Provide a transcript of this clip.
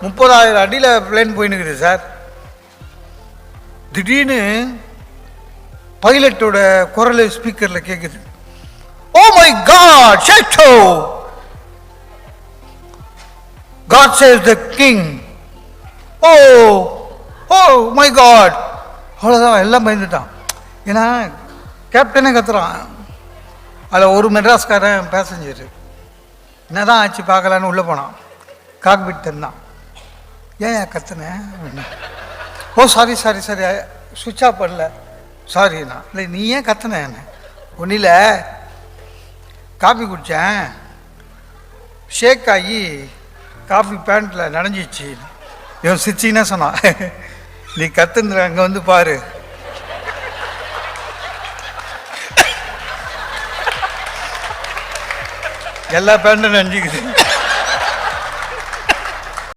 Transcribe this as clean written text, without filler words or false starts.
30,000 அடியில் plane போயினுக்குது sir. திடீர்னு பைலட்டோட குரல் ஸ்பீக்கரில் கேட்குது. ஓ மை காட் ஷேட்டோ, God saves the King. Oh oh my God. அவ்வளோதான், எல்லாம் பயந்துட்டான். ஏன்னா கேப்டனே கத்துறான். அதில் ஒரு மெட்ராஸ்காரன் பேசஞ்சரு என்னதான் ஆச்சு பார்க்கலான்னு உள்ளே போனான். காக்பிட் இருந்தான். ஏன் கத்துனேன் அப்படின்னா, ஓ சாரி சாரி சாரி சுவிட்ச் ஆஃப் பண்ணல சாரிண்ணா. இல்லை நீ ஏன் கத்துன? என்ன ஒன்றில் காஃபி குடித்தேன், ஷேக் ஆகி காஃபி பேண்ட்டில் நனைஞ்சிச்சு. இவன் சிரிச்சின்னா சொன்னான், நீ கத்துன்ற அங்கே வந்து பாரு. எல்லா பேண்ட்டும் நனைஞ்சிக்குது.